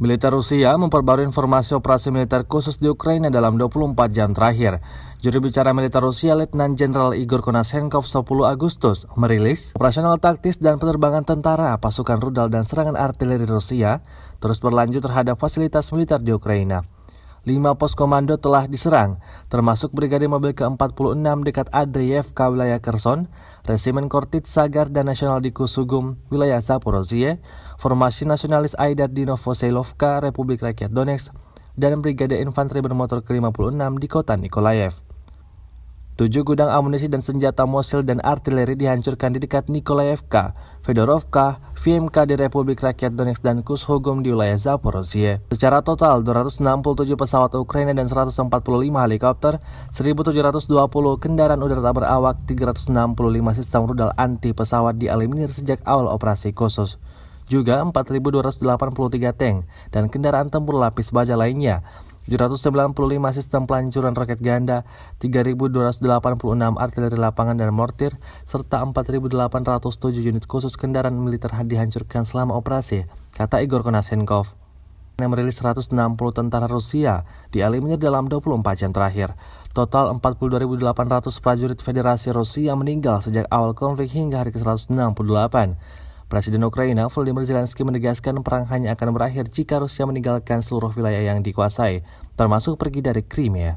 Militer Rusia memperbarui informasi operasi militer khusus di Ukraina dalam 24 jam terakhir. Juru bicara militer Rusia, Letnan Jenderal Igor Konashenkov 10 Agustus merilis operasional taktis dan penerbangan tentara, pasukan rudal dan serangan artileri Rusia terus berlanjut terhadap fasilitas militer di Ukraina. 5 pos komando telah diserang, termasuk Brigade Mobil ke-46 dekat Adrievka, wilayah Kherson, Resimen Kortitsa Garda Nasional di Kusugum, wilayah Zaporozhye, Formasi Nasionalis Aidar di Novoselyovka, Republik Rakyat Donetsk, dan Brigade Infanteri Bermotor ke-56 di kota Nikolaev. 7 gudang amunisi dan senjata Mosul dan artileri dihancurkan di dekat Nikolaevka, Fedorovka, VMK di Republik Rakyat Donetsk dan Kushugum di wilayah Zaporozhye. Secara total, 267 pesawat Ukraina dan 145 helikopter, 1.720 kendaraan udara tak berawak, 365 sistem rudal anti pesawat dieliminir sejak awal operasi khusus. Juga 4.283 tank dan kendaraan tempur lapis baja lainnya, 795 sistem pelancuran roket ganda, 3.286 artileri lapangan dan mortir, serta 4.807 unit khusus kendaraan militer dihancurkan selama operasi, kata Igor Konashenkov. Yang merilis 160 tentara Rusia dieliminir dalam 24 jam terakhir. Total 42.800 prajurit Federasi Rusia meninggal sejak awal konflik hingga hari ke-168. Presiden Ukraina Volodymyr Zelensky menegaskan perang hanya akan berakhir jika Rusia meninggalkan seluruh wilayah yang dikuasai, termasuk pergi dari Crimea.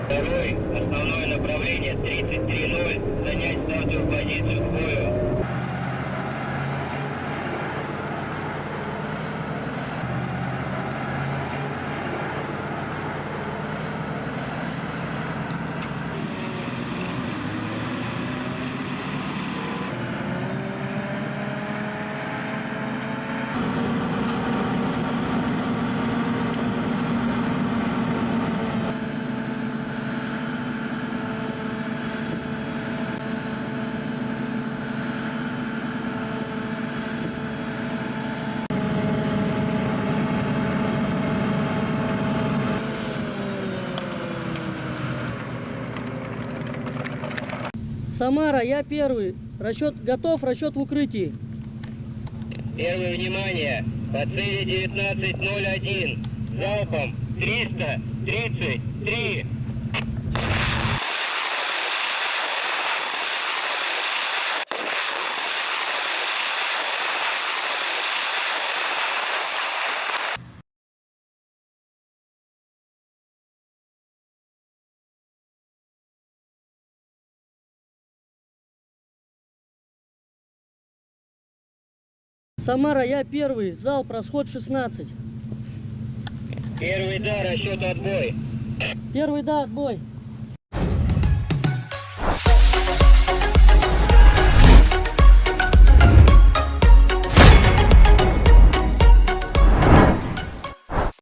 Второй, основное направление 33-0, занять стартовую позицию к бою. Самара, я первый. Расчет готов, расчет в укрытии. Первое внимание, по цели 19:01, залпом 333. Самара, я первый. Залп, расход 16. Первый, да, расчет отбой. Первый, да, отбой.